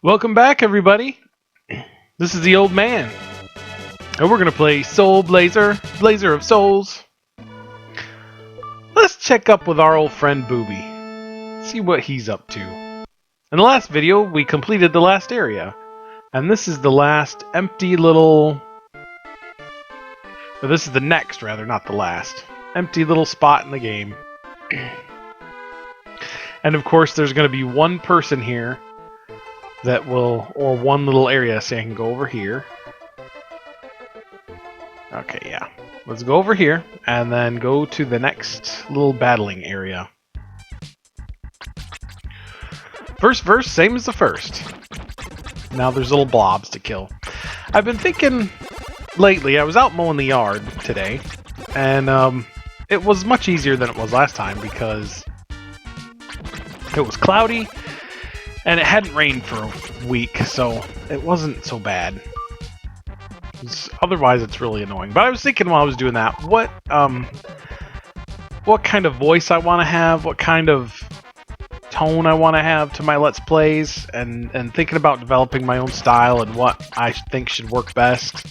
Welcome back, everybody. This is the old man, and we're gonna play SoulBlazer, Blazer of Souls. Let's check up with our old friend Boobie, see what he's up to. In the last video, we completed the last area, and this is the last empty little... Or this is the next, rather, not the last. Empty little spot in the game. And of course, there's gonna be one person here that will, or one little area, say I can go over here. Okay, yeah. Let's go over here, and then go to the next little battling area. First verse, same as the first. Now there's little blobs to kill. I've been thinking lately, I was out mowing the yard today, and it was much easier than it was last time because it was cloudy, and it hadn't rained for a week, so it wasn't so bad. Otherwise, it's really annoying. But I was thinking while I was doing that, what kind of voice I want to have, what kind of tone I want to have to my Let's Plays, and thinking about developing my own style and what I think should work best.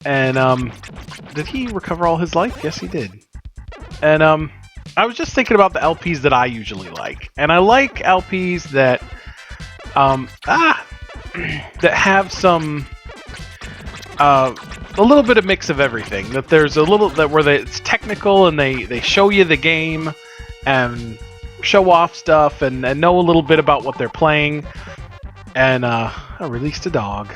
And, did he recover all his life? Yes, he did. And, I was just thinking about the LPs that I usually like, and I like LPs that that have some a little bit of mix of everything. That there's a little it's technical and they show you the game and show off stuff and know a little bit about what they're playing. And I released a dog.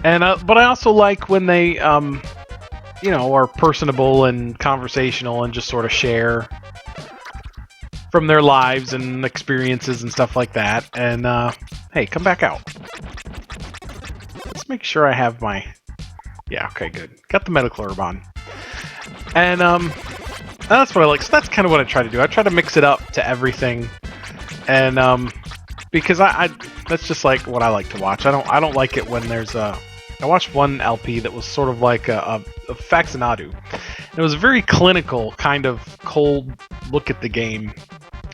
And but I also like when they you know, are personable and conversational and just sort of share from their lives and experiences and stuff like that. And, hey, come back out. Let's make sure I have my... Yeah, okay, good. Got the medical herb on. And, that's what I like. So that's kind of what I try to do. I try to mix it up to everything. And, because that's just like what I like to watch. I don't like it when there's a... I watched one LP that was sort of like a Faxinadu. It was a very clinical, kind of cold look at the game.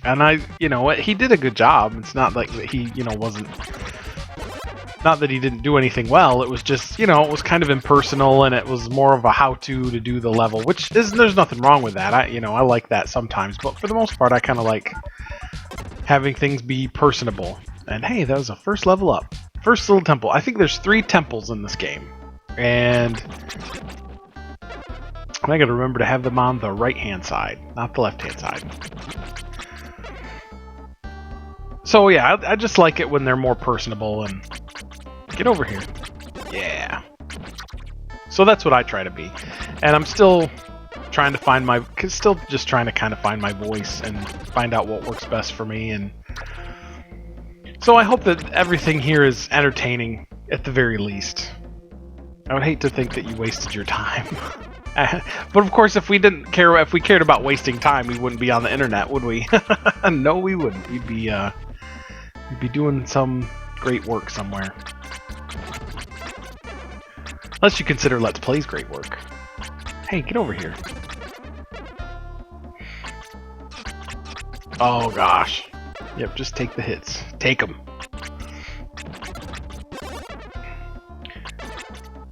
And he did a good job. It's not like that he, wasn't... Not that he didn't do anything well. It was just, it was kind of impersonal, and it was more of a how-to to do the level, which there's nothing wrong with that. I like that sometimes, but for the most part, I kind of like having things be personable. And hey, that was a first level up. First little temple. I think there's 3 temples in this game. And I gotta remember to have them on the right-hand side, not the left-hand side. So yeah, I just like it when they're more personable and... Get over here. Yeah. So that's what I try to be. And I'm still trying to find my... Still just trying to kind of find my voice and find out what works best for me. And so I hope that everything here is entertaining, at the very least. I would hate to think that you wasted your time. But of course, if we cared about wasting time, we wouldn't be on the internet, would we? No, we wouldn't. We'd be doing some great work somewhere. Unless you consider Let's Plays great work. Hey, get over here. Oh gosh. Yep, just take the hits. Take them.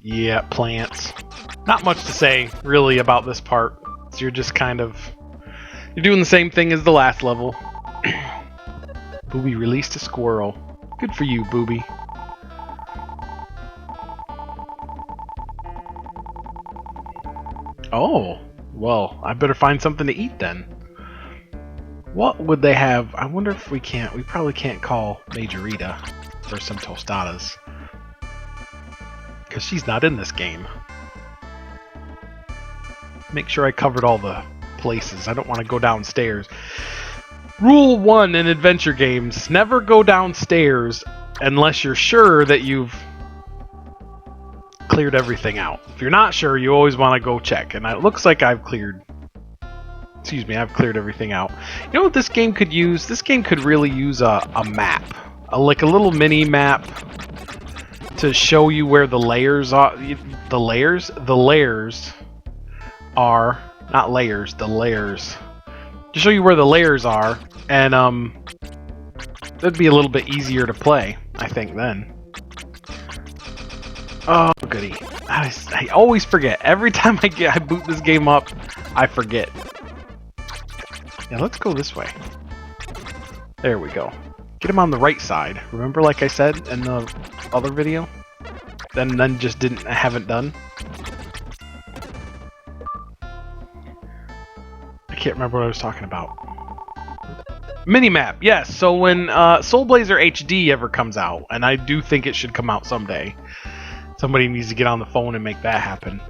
Yeah, plants. Not much to say, really, about this part. So you're just kind of... You're doing the same thing as the last level. Boobie released a squirrel. Good for you, Boobie. Oh, well, I better find something to eat then. What would they have? I wonder if we can't... We probably can't call Majorita for some tostadas. Because she's not in this game. Make sure I covered all the places. I don't want to go downstairs. Rule 1 in adventure games. Never go downstairs unless you're sure that you've cleared everything out. If you're not sure, you always want to go check. And it looks like I've cleared... Excuse me, I've cleared everything out. You know what this game could use? This game could really use a map. Like a little mini map to show you where the layers are. The layers are... Not layers, the layers. To show you where the layers are, and That'd be a little bit easier to play, I think, then. Oh, goody. I always forget. Every time I boot this game up, I forget. Yeah, let's go this way. There we go. Get him on the right side. Remember, like I said in the other video? Then just haven't done. I can't remember what I was talking about. Minimap, yes. So when SoulBlazer HD ever comes out, and I do think it should come out someday, somebody needs to get on the phone and make that happen.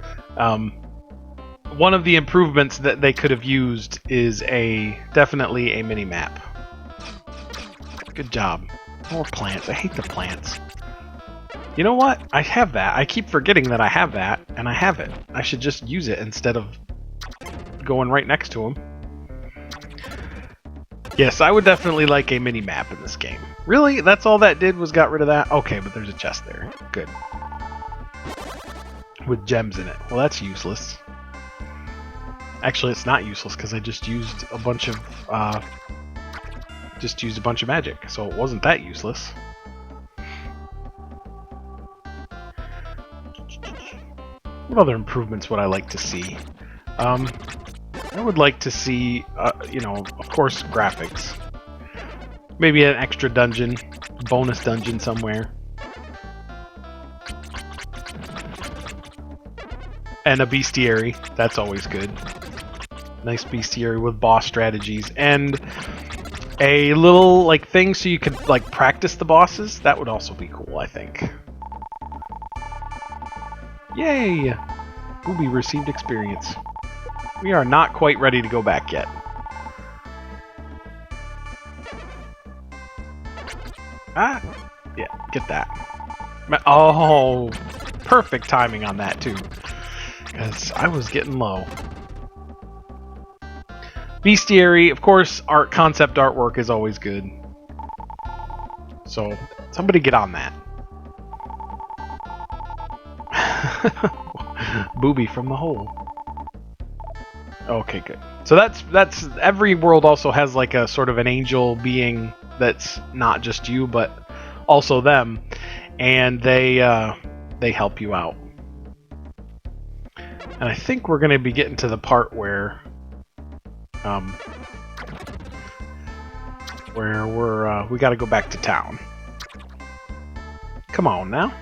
One of the improvements that they could have used is definitely a minimap. Good job. More plants. I hate the plants. You know what? I have that. I keep forgetting that I have that, and I have it. I should just use it instead of going right next to them. Yes, I would definitely like a mini-map in this game. Really? That's all that did was got rid of that? Okay, but there's a chest there. Good. With gems in it. Well, that's useless. Actually, it's not useless because I just used a bunch of magic, so it wasn't that useless. What other improvements would I like to see? I would like to see, you know, of course, graphics. Maybe an extra dungeon, bonus dungeon somewhere. And a bestiary, that's always good. Nice bestiary with boss strategies. And a little, like, thing so you could, like, practice the bosses. That would also be cool, I think. Yay! Boobie received experience. We are not quite ready to go back yet. Ah! Yeah, get that. Oh! Perfect timing on that, too. Because I was getting low. Bestiary, of course, concept artwork is always good. So, somebody get on that. Boobie from the hole. Okay, good. So that's every world also has like a sort of an angel being that's not just you, but also them, and they help you out. And I think we're going to be getting to the part where we got to go back to town. Come on now.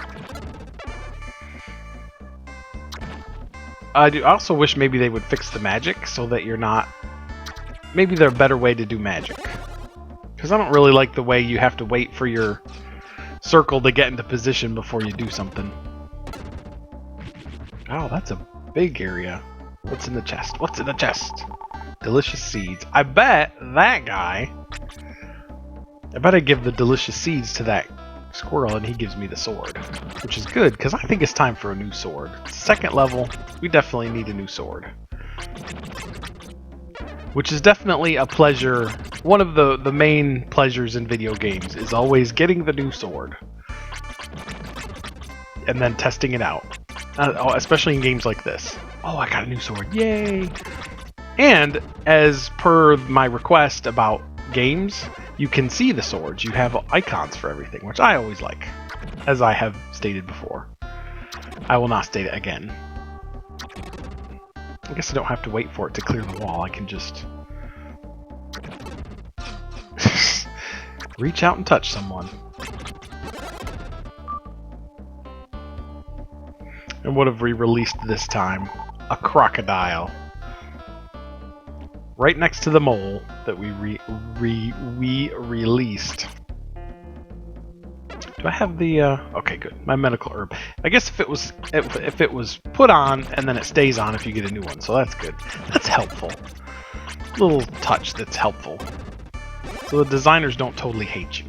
I also wish maybe they would fix the magic so that you're not... Maybe there's a better way to do magic. Because I don't really like the way you have to wait for your circle to get into position before you do something. Oh, that's a big area. What's in the chest? What's in the chest? Delicious seeds. I bet that guy... I bet I give the delicious seeds to that squirrel and he gives me the sword. Which is good, because I think it's time for a new sword. Second level, we definitely need a new sword. Which is definitely a pleasure. One of the main pleasures in video games is always getting the new sword. And then testing it out. Especially in games like this. Oh, I got a new sword. Yay! And, as per my request about games, you can see the swords. You have icons for everything, which I always like, as I have stated before. I will not state it again. I guess I don't have to wait for it to clear the wall. I can just reach out and touch someone. And what have we released this time? A crocodile. Right next to the mole that we released. Do I have the okay, good. My medical herb. I guess if it was put on and then it stays on if you get a new one, so that's good. That's helpful. Little touch that's helpful. So the designers don't totally hate you.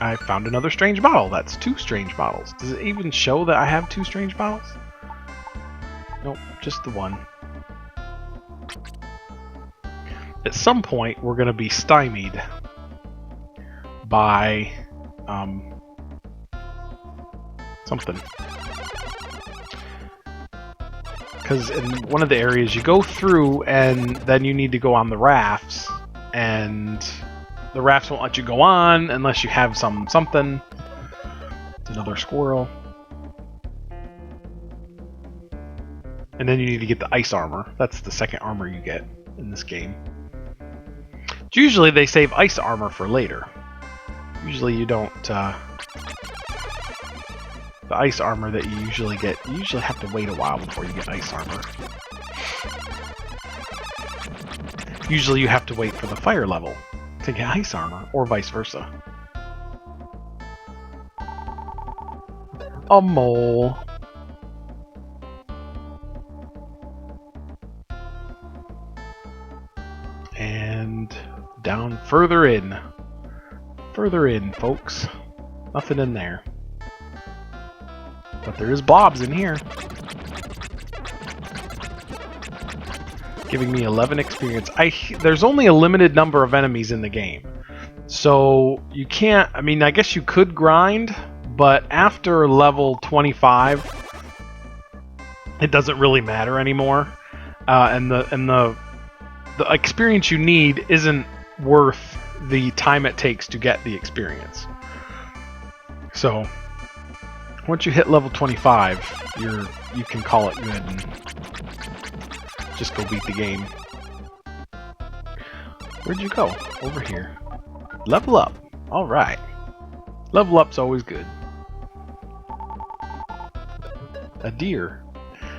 I found another strange bottle. That's 2 strange bottles. Does it even show that I have 2 strange bottles? Nope, just the one. At some point, we're going to be stymied by something. Because in one of the areas you go through and then you need to go on the rafts and the rafts won't let you go on unless you have something. It's another squirrel. And then you need to get the ice armor. That's the second armor you get in this game. Usually they save ice armor for later. Usually you don't... the ice armor that you usually get, you usually have to wait a while before you get ice armor. Usually you have to wait for the fire level to get ice armor, or vice versa. A mole. And down further in. Further in, folks. Nothing in there. But there is blobs in here. Giving me 11 experience. There's only a limited number of enemies in the game. So you can't, I mean, I guess you could grind, but after level 25, it doesn't really matter anymore. And the experience you need isn't worth the time it takes to get the experience. So once you hit level 25, you can call it good and just go beat the game. Where'd you go? Over here. Level up. Alright. Level up's always good. A deer.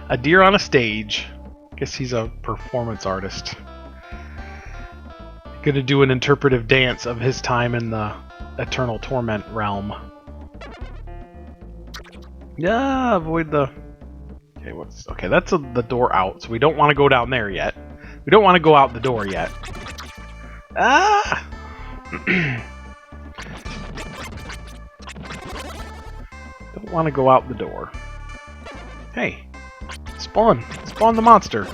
A deer on a stage. Guess he's a performance artist. Gonna do an interpretive dance of his time in the Eternal Torment realm. Yeah, avoid the... Okay, that's the door out, so we don't want to go down there yet. We don't want to go out the door yet. Ah! Don't want to go out the door. Hey, spawn the monster.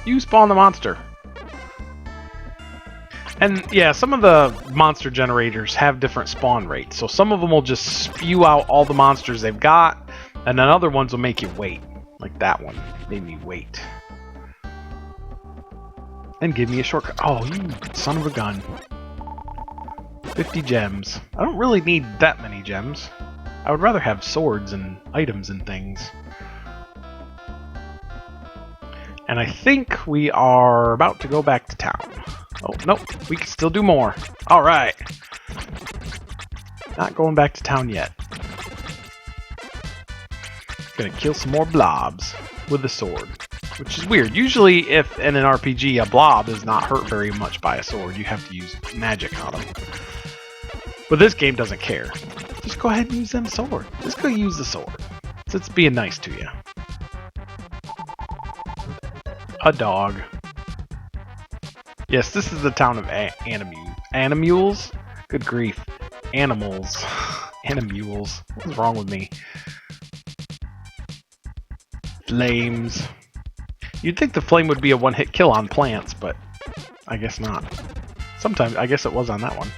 You spawn the monster. And yeah, some of the monster generators have different spawn rates. So some of them will just spew out all the monsters they've got, and then other ones will make you wait. Like that one made me wait. And give me a shortcut. Oh, you son of a gun. 50 gems. I don't really need that many gems. I would rather have swords and items and things. And I think we are about to go back to town. Oh, nope. We can still do more. Alright. Not going back to town yet. Gonna kill some more blobs with the sword. Which is weird. Usually, if in an RPG a blob is not hurt very much by a sword, you have to use magic on them. But this game doesn't care. Just go ahead and use them sword. Just go use the sword. It's being nice to you. A dog. Yes, this is the town of Animules? Good grief. Animals. Animules. What's wrong with me? Flames. You'd think the flame would be a one-hit kill on plants, but I guess not. Sometimes, I guess it was on that one.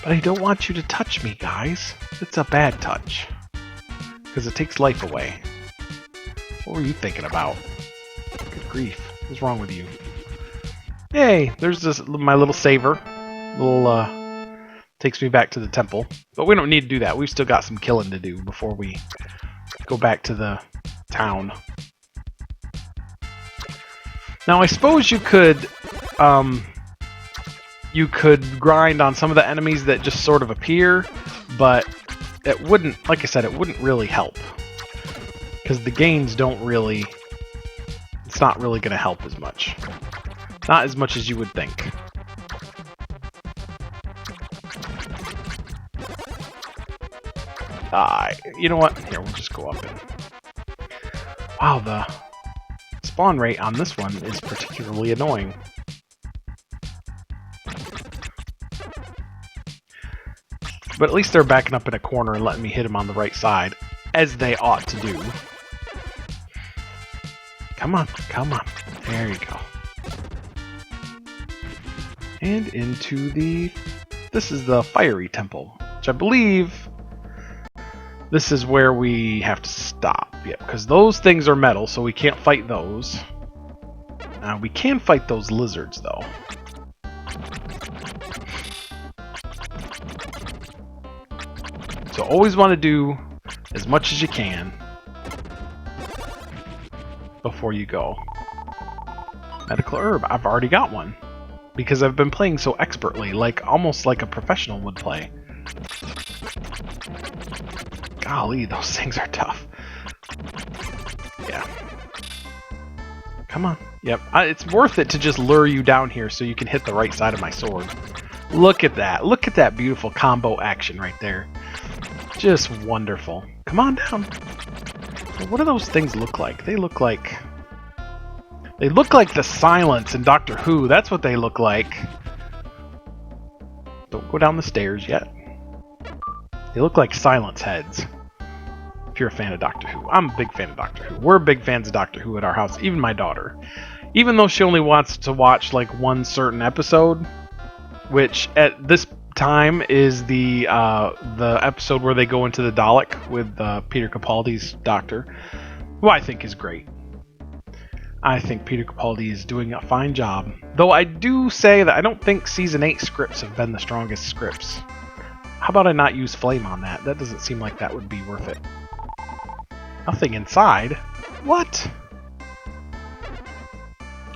But I don't want you to touch me, guys. It's a bad touch. Because it takes life away. What were you thinking about? Good grief. What's wrong with you? Yay! There's this my little saver. Takes me back to the temple. But we don't need to do that. We've still got some killing to do before we go back to the town. Now I suppose you could grind on some of the enemies that just sort of appear, but it wouldn't, like I said, it wouldn't really help. Because the gains don't really... It's not really going to help as much. Not as much as you would think. You know what? Here, we'll just go up and... Wow, the spawn rate on this one is particularly annoying. But at least they're backing up in a corner and letting me hit them on the right side, as they ought to do. Come on, come on. There you go. And into the... This is the fiery temple, which I believe this is where we have to stop. Yeah, because those things are metal, so we can't fight those. We can fight those lizards, though. So always want to do as much as you can before you go. Medical herb. I've already got one. Because I've been playing so expertly, like almost like a professional would play. Golly, those things are tough. Yeah. Come on. Yep. It's worth it to just lure you down here so you can hit the right side of my sword. Look at that. Look at that beautiful combo action right there. Just wonderful. Come on down. What do those things look like? They look like the silence in Doctor Who. That's what they look like. Don't go down the stairs yet. They look like silence heads. If you're a fan of Doctor Who. I'm a big fan of Doctor Who. We're big fans of Doctor Who at our house. Even my daughter. Even though she only wants to watch like one certain episode, which at this time is the episode where they go into the Dalek with Peter Capaldi's Doctor, who I think is great. I think Peter Capaldi is doing a fine job. Though I do say that I don't think Season 8 scripts have been the strongest scripts. How about I not use flame on that? That doesn't seem like that would be worth it. Nothing inside? What?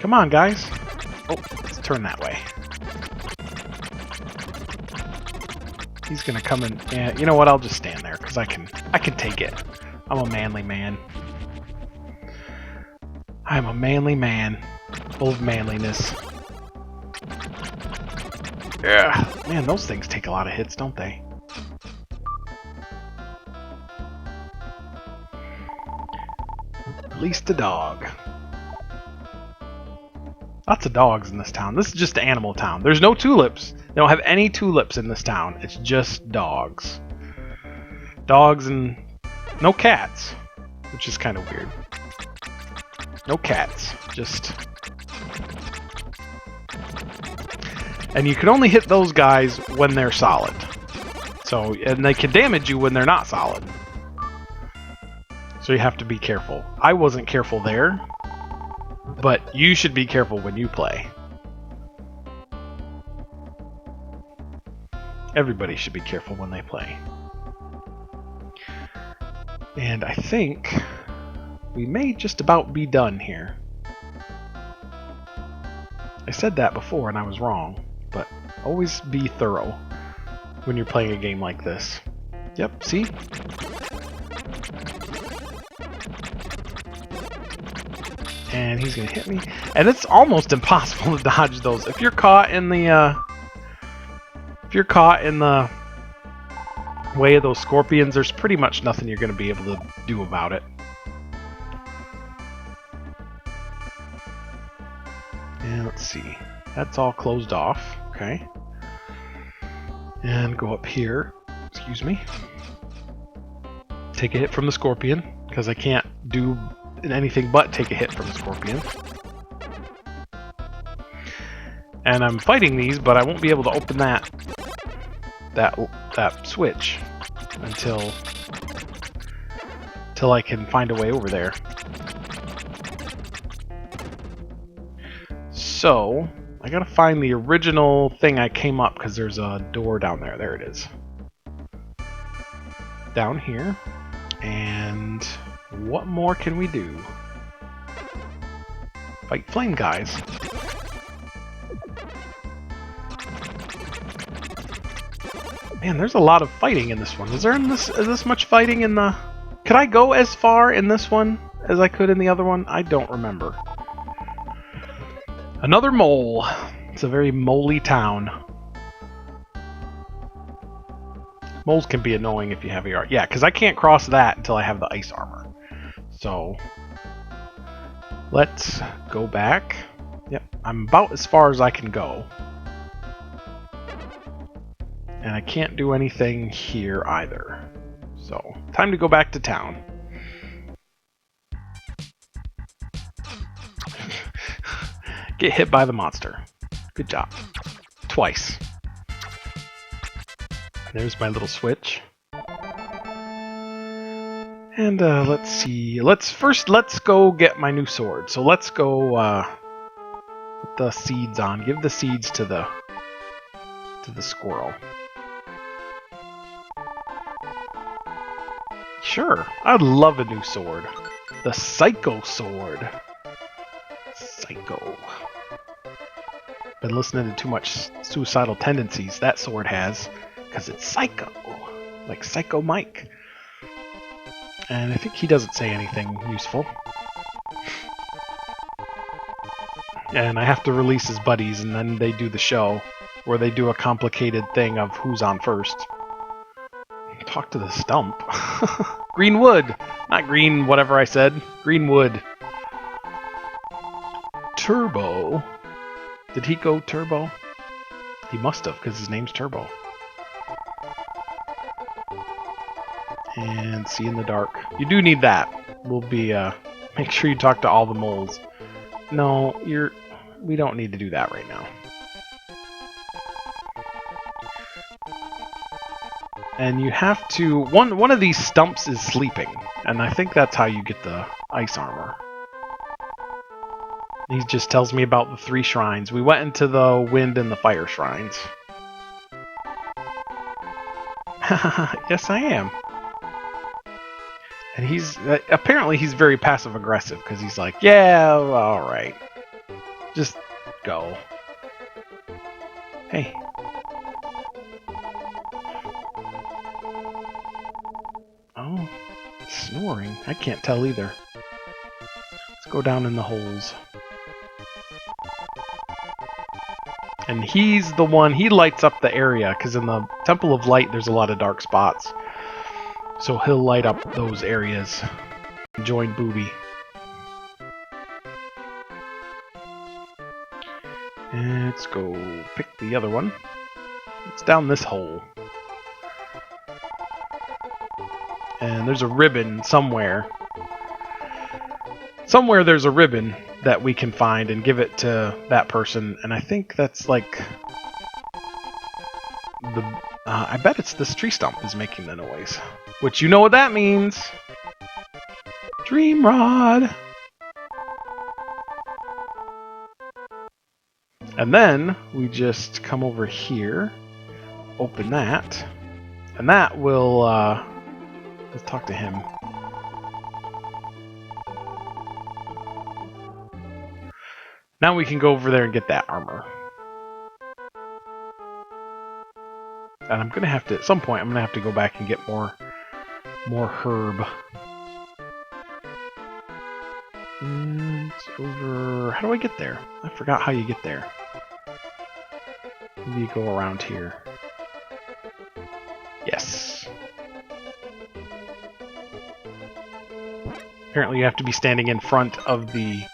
Come on, guys. Oh, let's turn that way. He's gonna come in. Yeah, you know what? I'll just stand there because I can take it. I'm a manly man. I'm a manly man, full of manliness. Yeah, man, those things take a lot of hits, don't they? Release the dog. Lots of dogs in this town. This is just an animal town. There's no tulips. They don't have any tulips in this town. It's just dogs. Dogs and no cats, which is kind of weird. No cats, just... And you can only hit those guys when they're solid. So, and they can damage you when they're not solid. So you have to be careful. I wasn't careful there, but you should be careful when you play. Everybody should be careful when they play. And I think we may just about be done here. I said that before and I was wrong, but always be thorough when you're playing a game like this. Yep, see? And he's gonna hit me. And it's almost impossible to dodge those. If you're caught in the way of those scorpions, there's pretty much nothing you're gonna be able to do about it. And let's see. That's all closed off. Okay. And go up here. Excuse me. Take a hit from the scorpion, because I can't do anything but take a hit from the scorpion. And I'm fighting these, but I won't be able to open that switch until I can find a way over there. So I gotta find the original thing I came up, because there's a door down there. There it is. Down here. And what more can we do? Fight flame guys. Man, there's a lot of fighting in this one. Is this much fighting in the... Could I go as far in this one as I could in the other one? I don't remember. Another mole. It's a very moley town. Moles can be annoying if you have AR. Yeah, because I can't cross that until I have the ice armor. So, let's go back. Yep, I'm about as far as I can go. And I can't do anything here either. So, time to go back to town. Get hit by the monster. Good job. Twice. There's my little switch. And let's see. Let's go get my new sword. So let's go put the seeds on. Give the seeds to the squirrel. Sure, I'd love a new sword. The Psycho Sword. Psycho. Been listening to too much Suicidal Tendencies that sword has, because it's psycho. Like Psycho Mike. And I think he doesn't say anything useful. And I have to release his buddies, and then they do the show, where they do a complicated thing of who's on first. Talk to the stump. Green wood! Not green whatever I said. Green wood. Turbo. Did he go Turbo? He must have, because his name's Turbo. And see in the dark. You do need that. We'll be, make sure you talk to all the moles. No, we don't need to do that right now. And you have to... One of these stumps is sleeping. And I think that's how you get the ice armor. He just tells me about the 3 shrines. We went into the wind and the fire shrines. Yes, I am. And he's... apparently he's very passive-aggressive, because he's like, yeah, alright. Just go. Hey. Oh, snoring. I can't tell either. Let's go down in the holes. And he's the one, he lights up the area, because in the Temple of Light there's a lot of dark spots. So he'll light up those areas. Join Boobie. And let's go pick the other one. It's down this hole. And there's a ribbon somewhere. Somewhere there's a ribbon that we can find and give it to that person. And I think that's like... I bet it's this tree stump is making the noise. Which you know what that means. Dream Rod! And then we just come over here, open that, and that will, let's talk to him. Now we can go over there and get that armor. And I'm gonna have to, at some point, I'm gonna have to go back and get more herb. And it's over, how do I get there? I forgot how you get there. Maybe you go around here. Yes. Apparently you have to be standing in front of the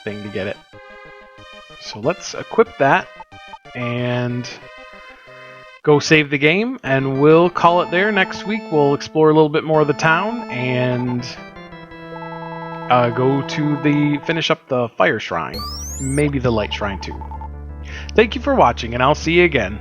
thing to get it. So let's equip that and go save the game, and we'll call it there. Next week we'll explore a little bit more of the town and go to finish up the fire shrine. Maybe the light shrine too. Thank you for watching, and I'll see you again.